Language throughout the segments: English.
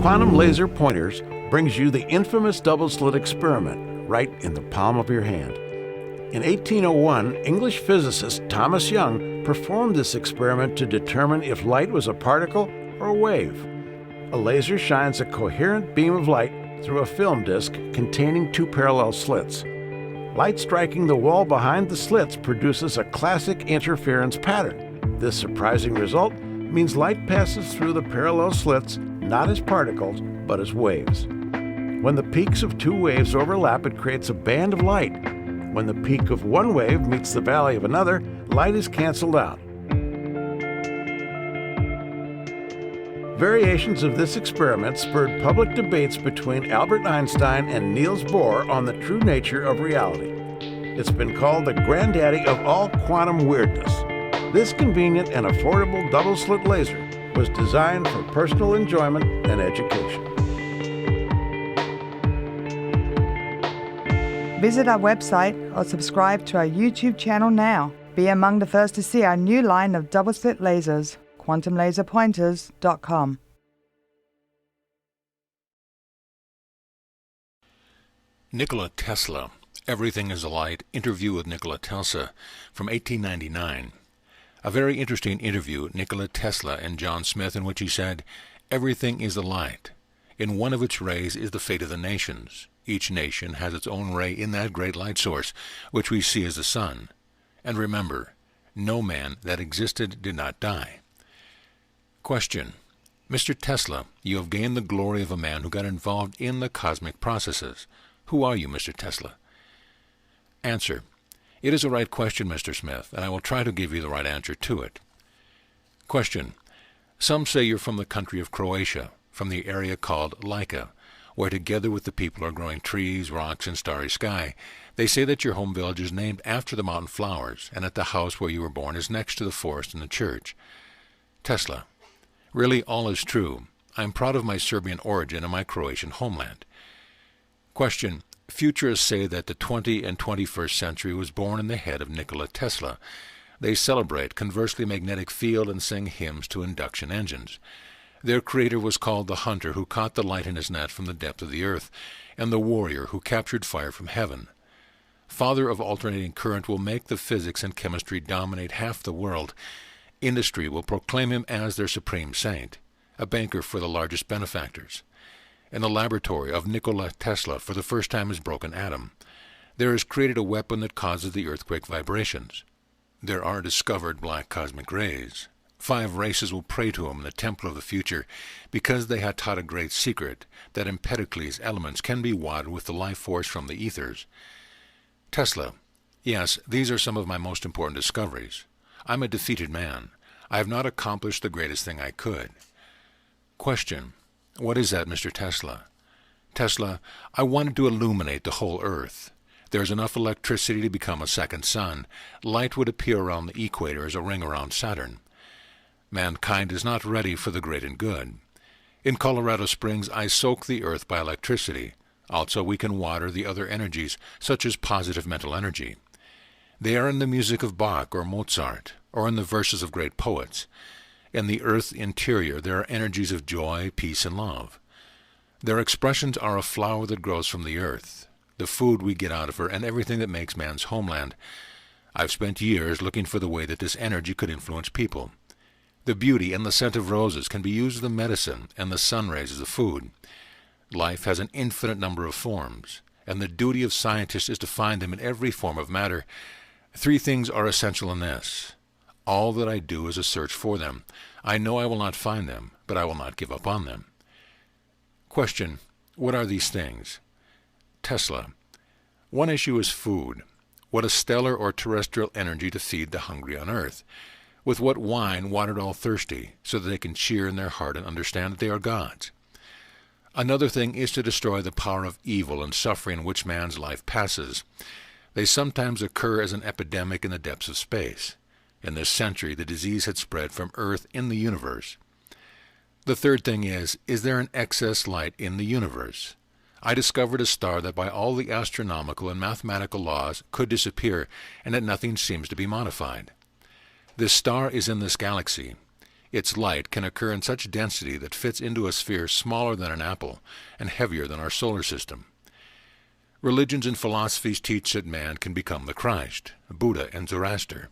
Quantum Laser Pointers brings you the infamous double-slit experiment right in the palm of your hand. In 1801, English physicist Thomas Young performed this experiment to determine if light was a particle or a wave. A laser shines a coherent beam of light through a film disc containing two parallel slits. Light striking the wall behind the slits produces a classic interference pattern. This surprising result means light passes through the parallel slits not as particles, but as waves. When the peaks of two waves overlap, it creates a band of light. When the peak of one wave meets the valley of another, light is canceled out. Variations of this experiment spurred public debates between Albert Einstein and Niels Bohr on the true nature of reality. It's been called the granddaddy of all quantum weirdness. This convenient and affordable double-slit laser was designed for personal enjoyment and education. Visit our website or subscribe to our YouTube channel now. Be among the first to see our new line of double-slit lasers, quantumlaserpointers.com. Nikola Tesla, Everything is a Light, interview with Nikola Tesla from 1899. A very interesting interview, Nikola Tesla and John Smith, in which he said, "Everything is a light. In one of its rays is the fate of the nations. Each nation has its own ray in that great light source, which we see as the sun. And remember, no man that existed did not die." Question. Mr. Tesla, you have gained the glory of a man who got involved in the cosmic processes. Who are you, Mr. Tesla? Answer. It is a right question, Mr. Smith, and I will try to give you the right answer to it. Question. Some say you're from the country of Croatia, from the area called Lika, where together with the people are growing trees, rocks, and starry sky. They say that your home village is named after the mountain flowers, and that the house where you were born is next to the forest and the church. Tesla. Really, all is true. I am proud of my Serbian origin and my Croatian homeland. Question. Futurists say that the 20th and 21st century was born in the head of Nikola Tesla. They celebrate conversely magnetic field and sing hymns to induction engines. Their creator was called the hunter who caught the light in his net from the depth of the earth, and the warrior who captured fire from heaven. Father of alternating current will make the physics and chemistry dominate half the world. Industry will proclaim him as their supreme saint, a banker for the largest benefactors. In the laboratory of Nikola Tesla, for the first time, is broken atom. There is created a weapon that causes the earthquake vibrations. There are discovered black cosmic rays. 5 races will pray to him in the temple of the future, because they had taught a great secret, that Empedocles' elements can be watered with the life force from the ethers. Tesla. Yes, these are some of my most important discoveries. I'm a defeated man. I have not accomplished the greatest thing I could. Question. What is that, Mr. Tesla? Tesla, I wanted to illuminate the whole earth. There is enough electricity to become a second sun. Light would appear around the equator as a ring around Saturn. Mankind is not ready for the great and good. In Colorado Springs, I soak the earth by electricity. Also, we can water the other energies, such as positive mental energy. They are in the music of Bach or Mozart, or in the verses of great poets. In the earth's interior there are energies of joy, peace, and love. Their expressions are a flower that grows from the earth, the food we get out of her, and everything that makes man's homeland. I've spent years looking for the way that this energy could influence people. The beauty and the scent of roses can be used as the medicine, and the sun rays as the food. Life has an infinite number of forms, and the duty of scientists is to find them in every form of matter. 3 things are essential in this. All that I do is a search for them. I know I will not find them, but I will not give up on them. Question. What are these things? Tesla. One issue is food. What a stellar or terrestrial energy to feed the hungry on earth. With what wine watered all thirsty, so that they can cheer in their heart and understand that they are gods. Another thing is to destroy the power of evil and suffering in which man's life passes. They sometimes occur as an epidemic in the depths of space. In this century, the disease had spread from Earth in the universe. The third thing is there an excess light in the universe? I discovered a star that by all the astronomical and mathematical laws could disappear, and that nothing seems to be modified. This star is in this galaxy. Its light can occur in such density that fits into a sphere smaller than an apple and heavier than our solar system. Religions and philosophies teach that man can become the Christ, Buddha and Zoroaster.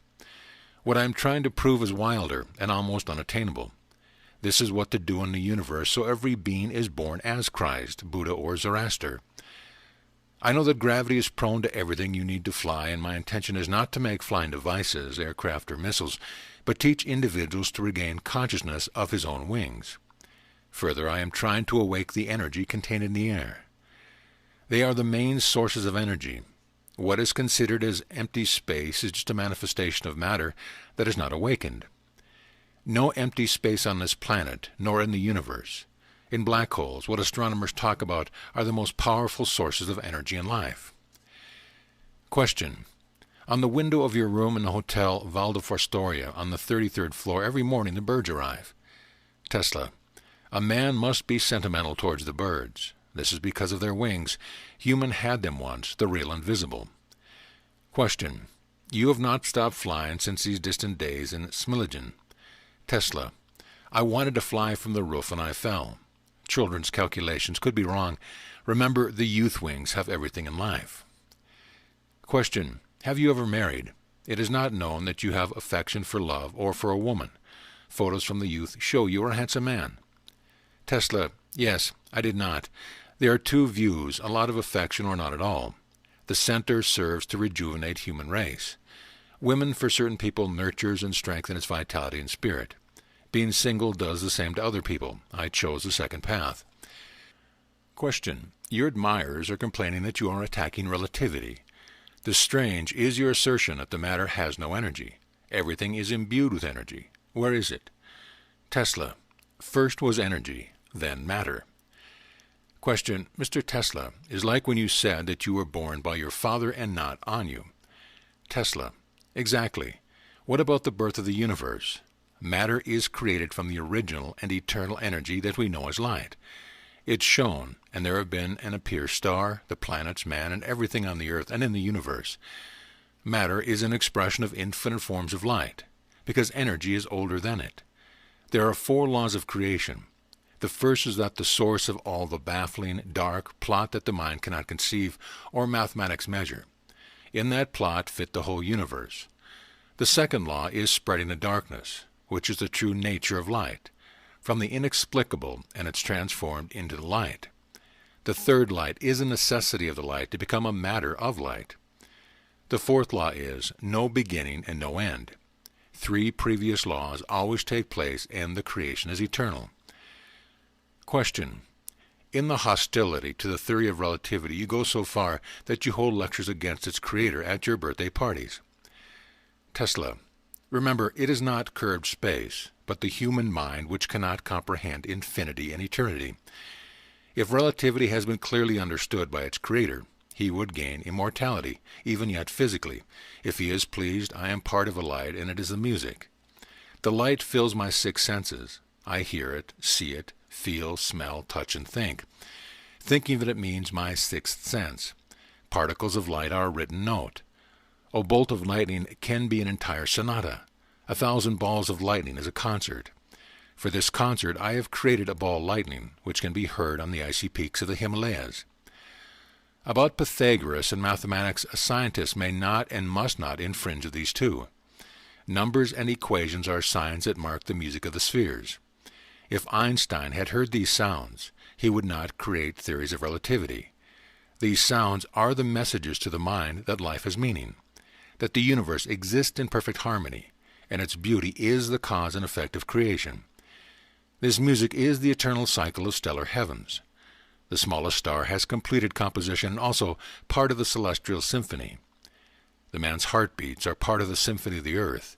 What I am trying to prove is wilder and almost unattainable. This is what to do in the universe, so every being is born as Christ, Buddha, or Zoroaster. I know that gravity is prone to everything you need to fly, and my intention is not to make flying devices, aircraft, or missiles, but teach individuals to regain consciousness of his own wings. Further, I am trying to awake the energy contained in the air. They are the main sources of energy. What is considered as empty space is just a manifestation of matter that is not awakened. No empty space on this planet, nor in the universe. In black holes, what astronomers talk about are the most powerful sources of energy in life. Question. On the window of your room in the Hotel Val de Fostoria on the 33rd floor, every morning the birds arrive. Tesla. A man must be sentimental towards the birds. This is because of their wings. Human had them once, the real and visible. Question. You have not stopped flying since these distant days in Smiljan. Tesla. I wanted to fly from the roof and I fell. Children's calculations could be wrong. Remember, the youth wings have everything in life. Question. Have you ever married? It is not known that you have affection for love or for a woman. Photos from the youth show you are a handsome man. Tesla. Yes, I did not. There are two views, a lot of affection or not at all. The center serves to rejuvenate human race. Women, for certain people, nurtures and strengthens its vitality and spirit. Being single does the same to other people. I chose the second path. Question. Your admirers are complaining that you are attacking relativity. The strange is your assertion that the matter has no energy. Everything is imbued with energy. Where is it? Tesla. First was energy, then matter. Question. Mr. Tesla, is like when you said that you were born by your father and not on you. Tesla. Exactly. What about the birth of the universe? Matter is created from the original and eternal energy that we know as light. It's shown, and there have been and appear star, the planets, man, and everything on the earth and in the universe. Matter is an expression of infinite forms of light, because energy is older than it. There are 4 laws of creation. The first is that the source of all the baffling, dark plot that the mind cannot conceive or mathematics measure. In that plot fit the whole universe. The second law is spreading the darkness, which is the true nature of light, from the inexplicable, and it's transformed into the light. The third light is a necessity of the light to become a matter of light. The fourth law is no beginning and no end. 3 previous laws always take place, and the creation is eternal. Question. In the hostility to the theory of relativity, you go so far that you hold lectures against its creator at your birthday parties. Tesla. Remember, it is not curved space, but the human mind which cannot comprehend infinity and eternity. If relativity has been clearly understood by its creator, he would gain immortality, even yet physically. If he is pleased, I am part of a light, and it is the music. The light fills my 6 senses. I hear it, see it, feel, smell, touch, and think. Thinking that it means my 6th sense. Particles of light are a written note. A bolt of lightning can be an entire sonata. 1,000 balls of lightning is a concert. For this concert I have created a ball lightning, which can be heard on the icy peaks of the Himalayas. About Pythagoras and mathematics, a scientist may not and must not infringe of these 2. Numbers and equations are signs that mark the music of the spheres. If Einstein had heard these sounds, he would not create theories of relativity. These sounds are the messages to the mind that life has meaning, that the universe exists in perfect harmony, and its beauty is the cause and effect of creation. This music is the eternal cycle of stellar heavens. The smallest star has completed composition and also part of the celestial symphony. The man's heartbeats are part of the symphony of the earth.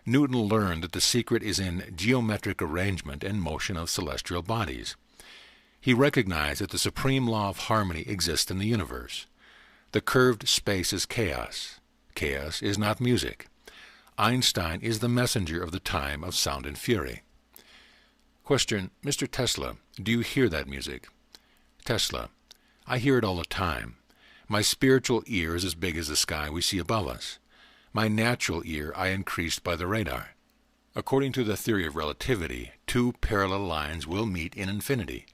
Newton learned that the secret is in geometric arrangement and motion of celestial bodies. He recognized that the supreme law of harmony exists in the universe. The curved space is chaos. Chaos is not music. Einstein is the messenger of the time of sound and fury. Question. Mr. Tesla, do you hear that music? Tesla. I hear it all the time. My spiritual ear is as big as the sky we see above us. My natural ear I increased by the radar. According to the theory of relativity, two parallel lines will meet in infinity.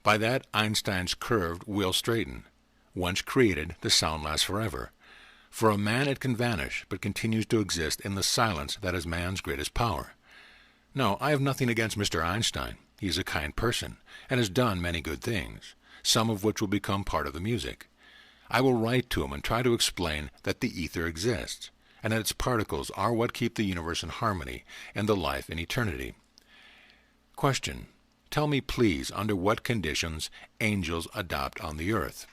By that, Einstein's curve will straighten. Once created, the sound lasts forever. For a man it can vanish, but continues to exist in the silence that is man's greatest power. No, I have nothing against Mr. Einstein. He is a kind person, and has done many good things, some of which will become part of the music. I will write to him and try to explain that the ether exists, and that its particles are what keep the universe in harmony and the life in eternity. Question. Tell me, please, under what conditions angels adopt on the earth?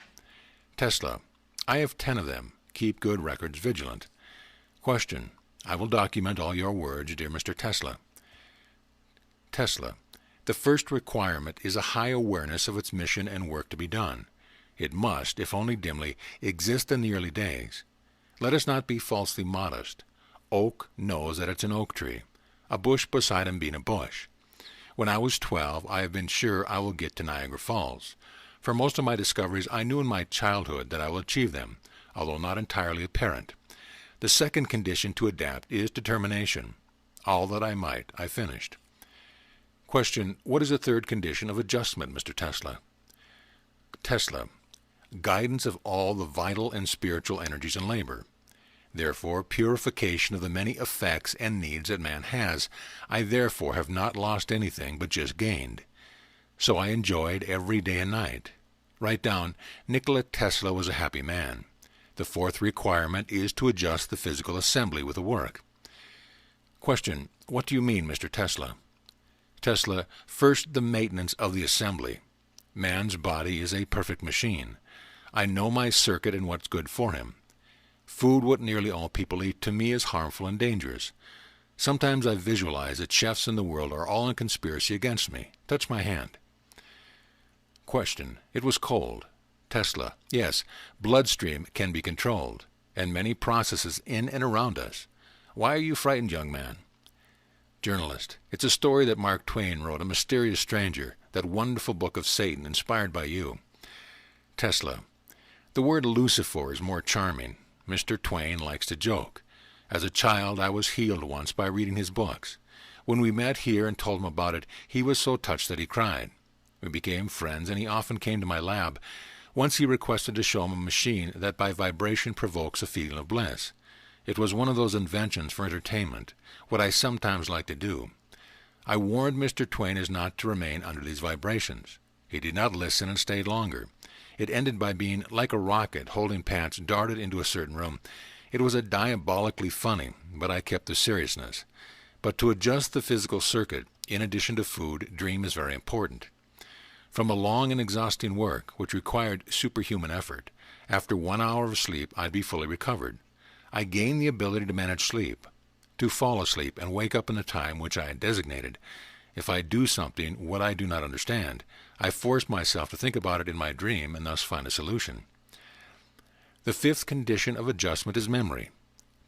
Tesla. I have 10 of them. Keep good records vigilant. Question. I will document all your words, dear Mr. Tesla. Tesla. The first requirement is a high awareness of its mission and work to be done. It must, if only dimly, exist in the early days. Let us not be falsely modest. Oak knows that it's an oak tree, a bush beside him being a bush. When I was 12, I have been sure I will get to Niagara Falls. For most of my discoveries, I knew in my childhood that I will achieve them, although not entirely apparent. The second condition to adapt is determination. All that I might, I finished. Question. What is the third condition of adjustment, Mr. Tesla? Tesla. Guidance of all the vital and spiritual energies in labor. Therefore, purification of the many effects and needs that man has. I therefore have not lost anything, but just gained. So I enjoyed every day and night. Write down, Nikola Tesla was a happy man. The fourth requirement is to adjust the physical assembly with the work. Question. What do you mean, Mr. Tesla? Tesla. First, the maintenance of the assembly. Man's body is a perfect machine. I know my circuit and what's good for him. Food, what nearly all people eat, to me is harmful and dangerous. Sometimes I visualize that chefs in the world are all in conspiracy against me. Touch my hand. Question. It was cold. Tesla. Yes, bloodstream can be controlled, and many processes in and around us. Why are you frightened, young man? Journalist. It's a story that Mark Twain wrote, A Mysterious Stranger, that wonderful book of Satan, inspired by you. Tesla. The word Lucifer is more charming. Mr. Twain likes to joke. As a child, I was healed once by reading his books. When we met here and told him about it, he was so touched that he cried. We became friends, and he often came to my lab. Once he requested to show him a machine that by vibration provokes a feeling of bliss. It was one of those inventions for entertainment, what I sometimes like to do. I warned Mr. Twain as not to remain under these vibrations. He did not listen and stayed longer. It ended by being like a rocket holding pants darted into a certain room. It was a diabolically funny, but I kept the seriousness. But to adjust the physical circuit, in addition to food, dream is very important. From a long and exhausting work, which required superhuman effort, after 1 hour of sleep I'd be fully recovered. I gained the ability to manage sleep, to fall asleep and wake up in the time which I had designated. If I do something what I do not understand, I force myself to think about it in my dream and thus find a solution. The fifth condition of adjustment is memory.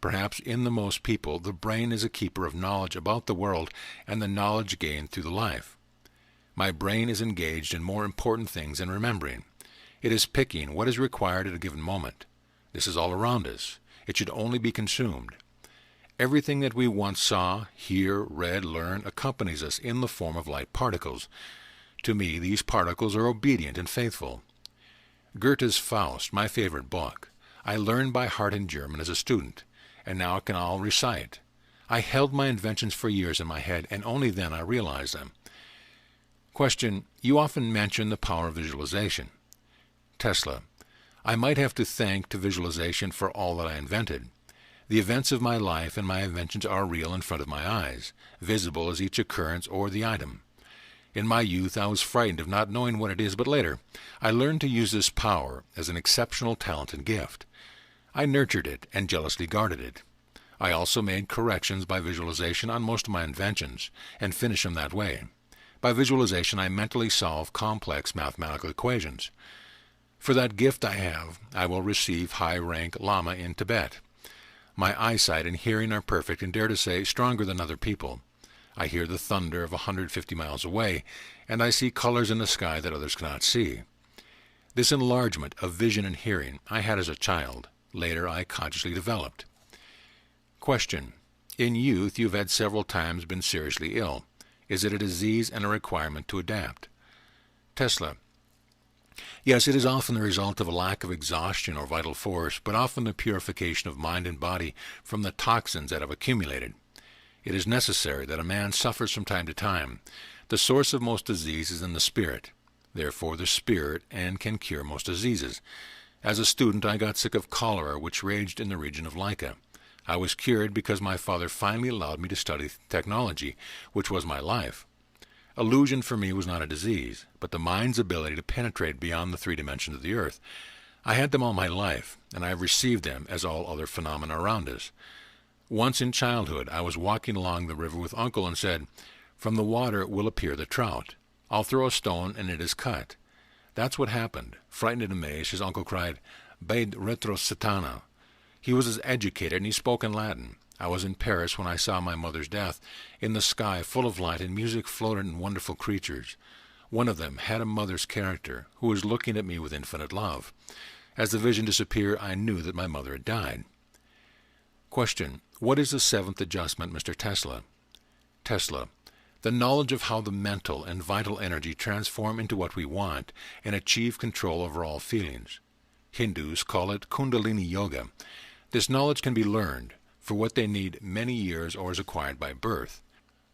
Perhaps in the most people, the brain is a keeper of knowledge about the world and the knowledge gained through the life. My brain is engaged in more important things than remembering. It is picking what is required at a given moment. This is all around us. It should only be consumed. Everything that we once saw, hear, read, learn, accompanies us in the form of light particles. To me, these particles are obedient and faithful. Goethe's Faust, my favorite book. I learned by heart in German as a student, and now I can all recite. I held my inventions for years in my head, and only then I realized them. Question. You often mention the power of visualization. Tesla. I might have to thank to visualization for all that I invented. The events of my life and my inventions are real in front of my eyes, visible as each occurrence or the item. In my youth I was frightened of not knowing what it is, but later I learned to use this power as an exceptional talent and gift. I nurtured it and jealously guarded it. I also made corrections by visualization on most of my inventions, and finished them that way. By visualization I mentally solve complex mathematical equations. For that gift I have, I will receive high-rank Lama in Tibet. My eyesight and hearing are perfect and dare to say stronger than other people. I hear the thunder of 150 miles away, and I see colors in the sky that others cannot see. This enlargement of vision and hearing I had as a child. Later I consciously developed. Question. In youth, you've had several times been seriously ill. Is it a disease and a requirement to adapt? Tesla. Yes, it is often the result of a lack of exhaustion or vital force, but often the purification of mind and body from the toxins that have accumulated. It is necessary that a man suffers from time to time. The source of most disease is in the spirit. Therefore, the spirit and can cure most diseases. As a student, I got sick of cholera, which raged in the region of Lyca. I was cured because my father finally allowed me to study technology, which was my life. Illusion for me was not a disease, but the mind's ability to penetrate beyond the 3 dimensions of the earth. I had them all my life, and I have received them as all other phenomena around us. Once in childhood, I was walking along the river with Uncle and said, "From the water will appear the trout. I'll throw a stone and it is cut." That's what happened. Frightened and amazed, his uncle cried, "Bade retro satana." He was as educated, and he spoke in Latin. I was in Paris when I saw my mother's death. In the sky, full of light, and music floated in wonderful creatures. One of them had a mother's character, who was looking at me with infinite love. As the vision disappeared, I knew that my mother had died. Question. What is the 7th adjustment, Mr. Tesla? Tesla. The knowledge of how the mental and vital energy transform into what we want and achieve control over all feelings. Hindus call it Kundalini Yoga. This knowledge can be learned. For what they need many years or is acquired by birth.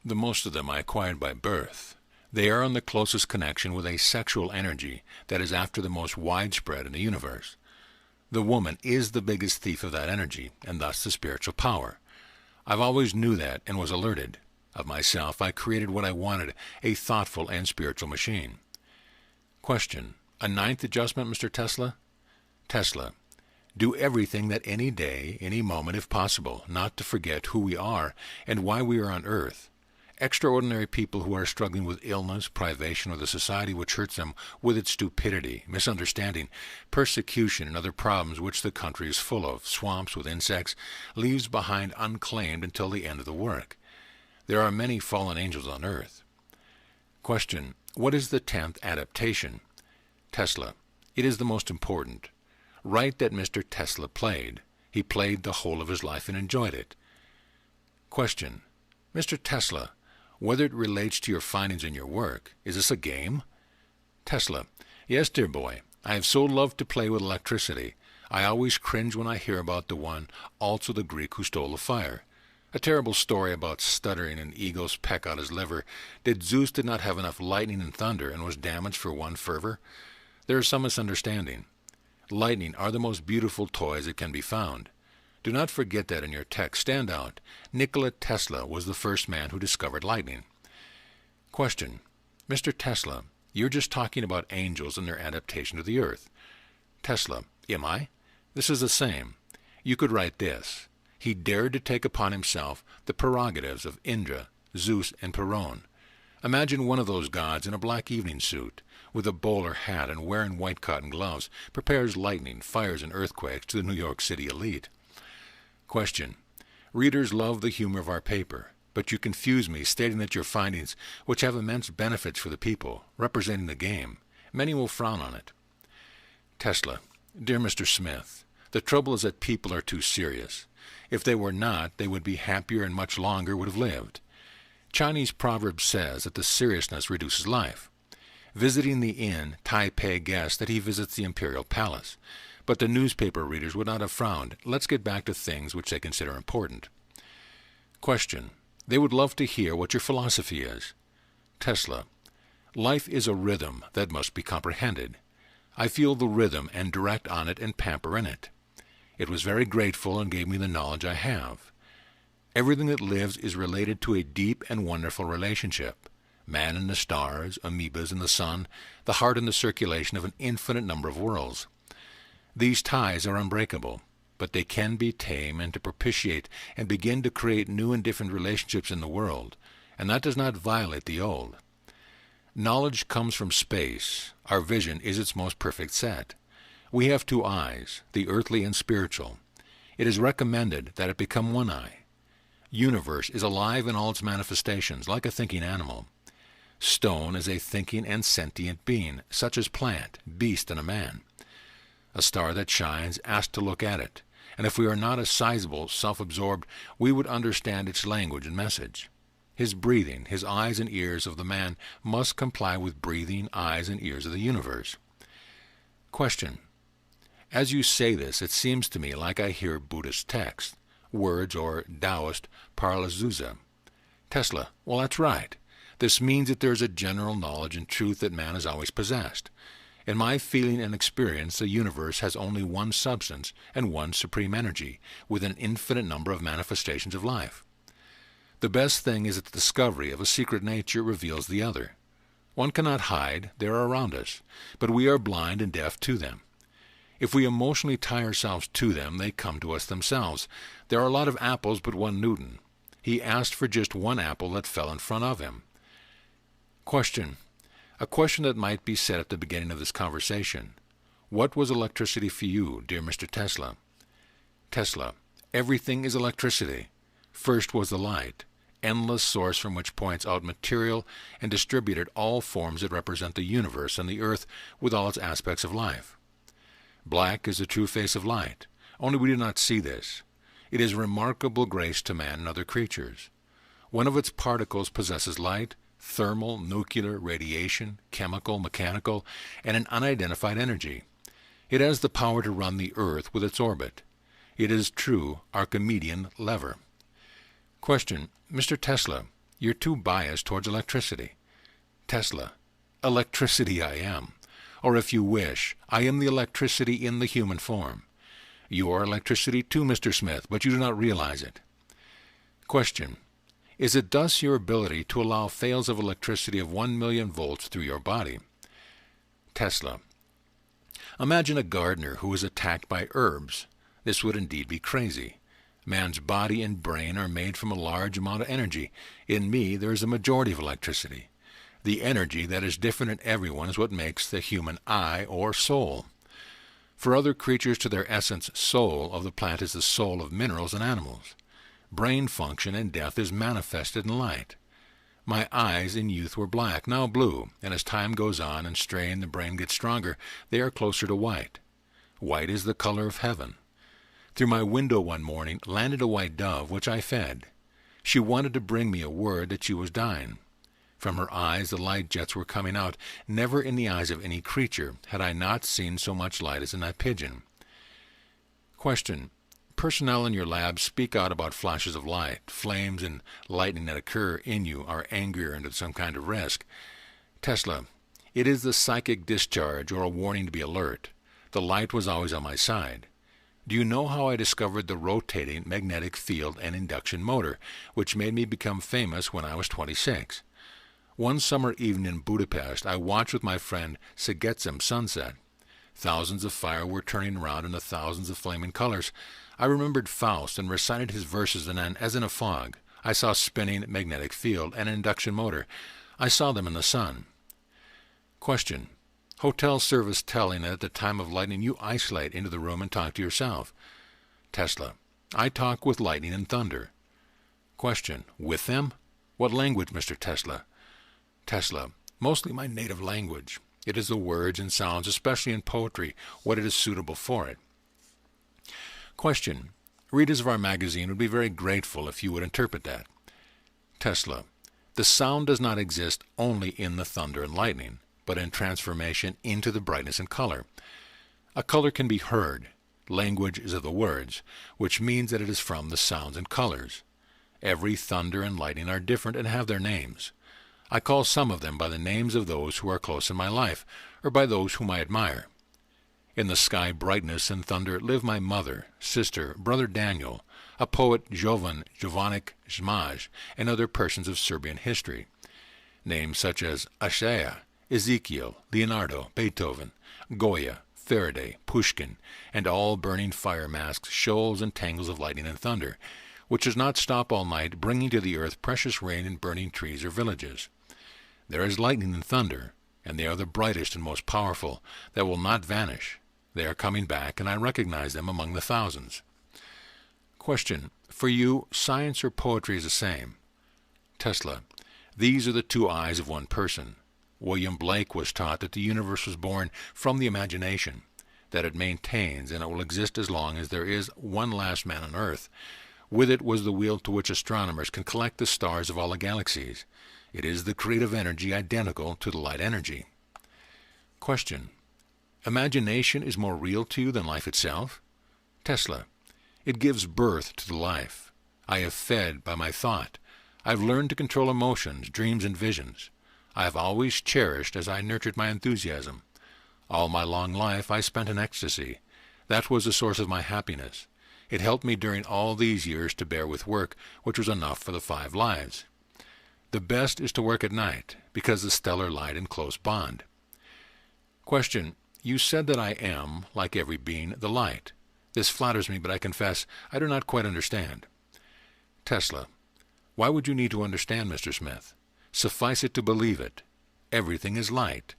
The most of them I acquired by birth. They are in the closest connection with a sexual energy that is after the most widespread in the universe. The woman is the biggest thief of that energy, and thus the spiritual power. I've always knew that and was alerted. Of myself, I created what I wanted, a thoughtful and spiritual machine. Question. A 9th adjustment, Mr. Tesla? Tesla. Do everything that any day, any moment if possible, not to forget who we are and why we are on earth. Extraordinary people who are struggling with illness, privation, or the society which hurts them with its stupidity, misunderstanding, persecution, and other problems which the country is full of, swamps with insects, leaves behind unclaimed until the end of the work. There are many fallen angels on earth. Question. What is the 10th adaptation? Tesla. It is the most important. Write that Mr. Tesla played. He played the whole of his life and enjoyed it. Question. Mr. Tesla, whether it relates to your findings in your work, is this a game? Tesla. Yes, dear boy. I have so loved to play with electricity. I always cringe when I hear about the one, also the Greek who stole the fire. A terrible story about stuttering and eagles peck out his liver. Did Zeus did not have enough lightning and thunder and was damaged for one fervor? There is some misunderstanding. Lightning are the most beautiful toys that can be found. Do not forget that in your text. Stand out. Nikola Tesla was the first man who discovered lightning. Question. Mr. Tesla, you're just talking about angels and their adaptation to the earth. Tesla. Am I? This is the same. You could write this. He dared to take upon himself the prerogatives of Indra, Zeus, and Perun. Imagine one of those gods in a black evening suit, with a bowler hat and wearing white cotton gloves, prepares lightning, fires, and earthquakes to the New York City elite. Question. Readers love the humor of our paper, but you confuse me stating that your findings, which have immense benefits for the people, representing the game, many will frown on it. Tesla. Dear Mr. Smith, the trouble is that people are too serious. If they were not, they would be happier and much longer would have lived. Chinese proverb says that the seriousness reduces life. Visiting the inn, Taipei guessed that he visits the imperial palace. But the newspaper readers would not have frowned. Let's get back to things which they consider important. Question. They would love to hear what your philosophy is. Tesla. Life is a rhythm that must be comprehended. I feel the rhythm and direct on it and pamper in it. It was very grateful and gave me the knowledge I have. Everything that lives is related to a deep and wonderful relationship. Man and the stars, amoebas and the sun, the heart and the circulation of an infinite number of worlds. These ties are unbreakable, but they can be tamed and to propitiate and begin to create new and different relationships in the world, and that does not violate the old. Knowledge comes from space. Our vision is its most perfect set. We have 2 eyes, the earthly and spiritual. It is recommended that it become one eye. Universe is alive in all its manifestations, like a thinking animal. Stone is a thinking and sentient being, such as plant, beast, and a man. A star that shines asks to look at it, and if we are not as sizable, self-absorbed, we would understand its language and message. His breathing, his eyes and ears of the man must comply with breathing, eyes, and ears of the universe. Question. As you say this, it seems to me like I hear Buddhist text, words or Taoist paralazuza. Tesla. Well, that's right. This means that there is a general knowledge and truth that man has always possessed. In my feeling and experience, the universe has only one substance and one supreme energy, with an infinite number of manifestations of life. The best thing is that the discovery of a secret nature reveals the other. One cannot hide, they are around us, but we are blind and deaf to them. If we emotionally tie ourselves to them, they come to us themselves. There are a lot of apples, but one Newton. He asked for just one apple that fell in front of him. Question. A question that might be said at the beginning of this conversation. What was electricity for you, dear Mr. Tesla? Tesla. Everything is electricity. First was the light, endless source from which points out material and distributed all forms that represent the universe and the earth with all its aspects of life. Black is the true face of light, only we do not see this. It is remarkable grace to man and other creatures. One of its particles possesses light, thermal, nuclear, radiation, chemical, mechanical, and an unidentified energy. It has the power to run the earth with its orbit. It is true Archimedean lever. Question. Mr. Tesla, you're too biased towards electricity. Tesla. Electricity I am. Or if you wish, I am the electricity in the human form. You are electricity too, Mr. Smith, but you do not realize it. Question. Is it thus your ability to allow fails of electricity of 1,000,000 volts through your body? Tesla. Imagine a gardener who is attacked by herbs. This would indeed be crazy. Man's body and brain are made from a large amount of energy. In me, there is a majority of electricity. The energy that is different in everyone is what makes the human I or soul. For other creatures, to their essence, soul of the plant is the soul of minerals and animals. Brain function in death is manifested in light. My eyes in youth were black, now blue, and as time goes on and strain the brain gets stronger, they are closer to white. White is the color of heaven. Through my window one morning landed a white dove, which I fed. She wanted to bring me a word that she was dying. From her eyes the light jets were coming out. Never in the eyes of any creature had I not seen so much light as in that pigeon. Question. Personnel in your lab speak out about flashes of light. Flames and lightning that occur in you are angrier and at some kind of risk. Tesla. It is the psychic discharge or a warning to be alert. The light was always on my side. Do you know how I discovered the rotating magnetic field and induction motor, which made me become famous when I was 26? One summer evening in Budapest, I watched with my friend Szegecim sunset. Thousands of fire were turning around into thousands of flaming colors. I remembered Faust and recited his verses, and then, as in a fog, I saw spinning magnetic field and induction motor. I saw them in the sun. Question. Hotel service telling that at the time of lightning you isolate into the room and talk to yourself. Tesla. I talk with lightning and thunder. Question. With them? What language, Mr. Tesla? Tesla. Mostly my native language. It is the words and sounds, especially in poetry, what it is suitable for it. Question. Readers of our magazine would be very grateful if you would interpret that. Tesla. The sound does not exist only in the thunder and lightning, but in transformation into the brightness and color. A color can be heard. Language is of the words, which means that it is from the sounds and colors. Every thunder and lightning are different and have their names. I call some of them by the names of those who are close in my life, or by those whom I admire. In the sky brightness and thunder live my mother, sister, brother Daniel, a poet Jovan Jovanic Zmaj, and other persons of Serbian history. Names such as Ashaya, Ezekiel, Leonardo, Beethoven, Goya, Faraday, Pushkin, and all burning fire masks, shoals and tangles of lightning and thunder, which does not stop all night, bringing to the earth precious rain and burning trees or villages. There is lightning and thunder, and they are the brightest and most powerful, that will not vanish. They are coming back, and I recognize them among the thousands. Question. For you, science or poetry is the same? Tesla. These are the two eyes of one person. William Blake was taught that the universe was born from the imagination. that it maintains, and it will exist as long as there is one last man on earth. With it was the wheel to which astronomers can collect the stars of all the galaxies. It is the creative energy identical to the light energy. Question. Imagination is more real to you than life itself? Tesla. It gives birth to the life. I have fed by my thought. I've learned to control emotions, dreams, and visions. I have always cherished as I nurtured my enthusiasm. All my long life I spent in ecstasy. That was the source of my happiness. It helped me during all these years to bear with work, which was enough for the 5 lives. The best is to work at night, because the stellar light in close bond. Question. You said that I am, like every being, the light. This flatters me, but I confess I do not quite understand. Tesla. Why would you need to understand, Mr. Smith? Suffice it to believe it. Everything is light.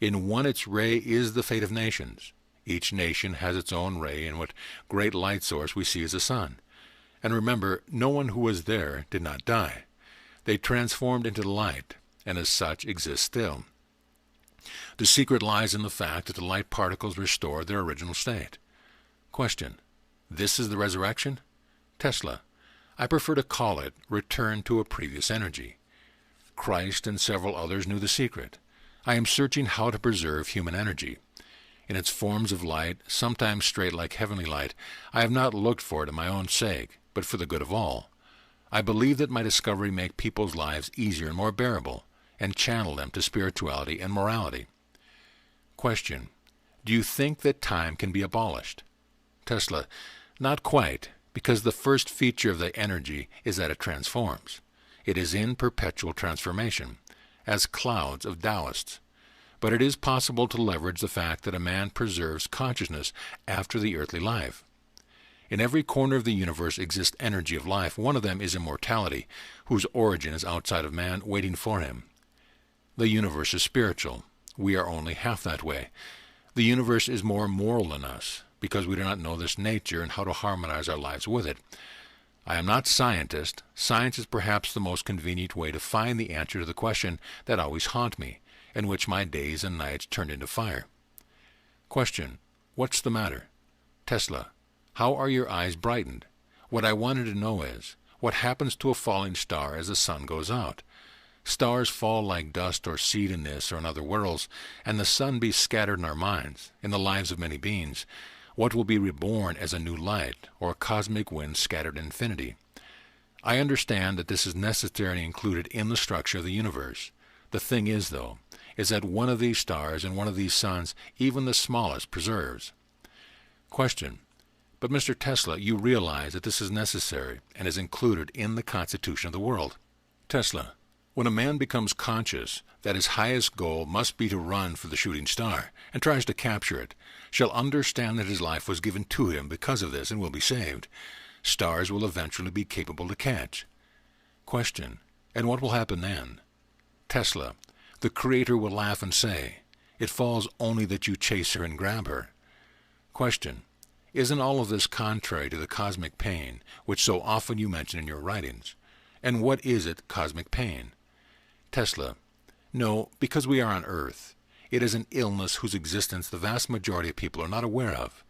In one its ray is the fate of nations. Each nation has its own ray, and what great light source we see is the sun. And remember, no one who was there did not die. They transformed into the light, and as such exist still. The secret lies in the fact that the light particles restore their original state. Question. This is the resurrection? Tesla. I prefer to call it return to a previous energy. Christ and several others knew the secret. I am searching how to preserve human energy. In its forms of light, sometimes straight like heavenly light, I have not looked for it in my own sake, but for the good of all. I believe that my discovery make people's lives easier and more bearable, and channel them to spirituality and morality. Question. Do you think that time can be abolished? Tesla. Not quite, because the first feature of the energy is that it transforms. It is in perpetual transformation, as clouds of Taoists. But it is possible to leverage the fact that a man preserves consciousness after the earthly life. In every corner of the universe exists energy of life. One of them is immortality, whose origin is outside of man, waiting for him. The universe is spiritual. We are only half that way. The universe is more moral than us, because we do not know this nature and how to harmonize our lives with it. I am not scientist. Science is perhaps the most convenient way to find the answer to the question that always haunt me, in which my days and nights turned into fire. Question. What's the matter? Tesla. How are your eyes brightened? What I wanted to know is, what happens to a falling star as the sun goes out? Stars fall like dust or seed in this or in other worlds, and the sun be scattered in our minds, in the lives of many beings. What will be reborn as a new light, or a cosmic wind scattered in infinity? I understand that this is necessarily included in the structure of the universe. The thing is, though, is that one of these stars and one of these suns, even the smallest, preserves. Question. But Mr. Tesla, you realize that this is necessary and is included in the constitution of the world. Tesla. When a man becomes conscious that his highest goal must be to run for the shooting star, and tries to capture it, shall understand that his life was given to him because of this and will be saved. Stars will eventually be capable to catch. Question. And what will happen then? Tesla. The Creator will laugh and say, it falls only that you chase her and grab her. Question. Isn't all of this contrary to the cosmic pain, which so often you mention in your writings? And what is it, cosmic pain? Tesla. No, because we are on Earth. It is an illness whose existence the vast majority of people are not aware of.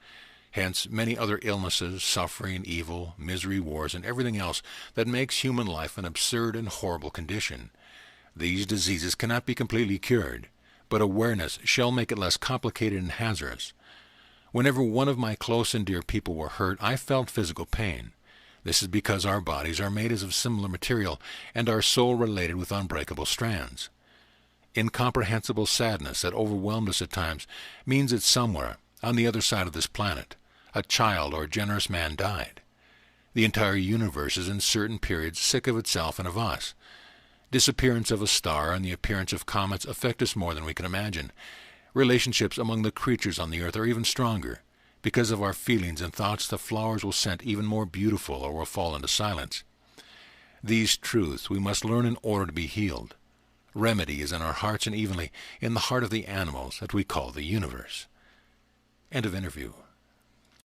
Hence, many other illnesses, suffering, evil, misery, wars, and everything else that makes human life an absurd and horrible condition. These diseases cannot be completely cured, but awareness shall make it less complicated and hazardous. Whenever one of my close and dear people were hurt, I felt physical pain. This is because our bodies are made of similar material and our soul related with unbreakable strands. Incomprehensible sadness that overwhelmed us at times means that somewhere, on the other side of this planet, a child or a generous man died. The entire universe is in certain periods sick of itself and of us. Disappearance of a star and the appearance of comets affect us more than we can imagine. Relationships among the creatures on the earth are even stronger. Because of our feelings and thoughts, the flowers will scent even more beautiful or will fall into silence. These truths we must learn in order to be healed. Remedy is in our hearts and evenly in the heart of the animals that we call the universe. End of interview.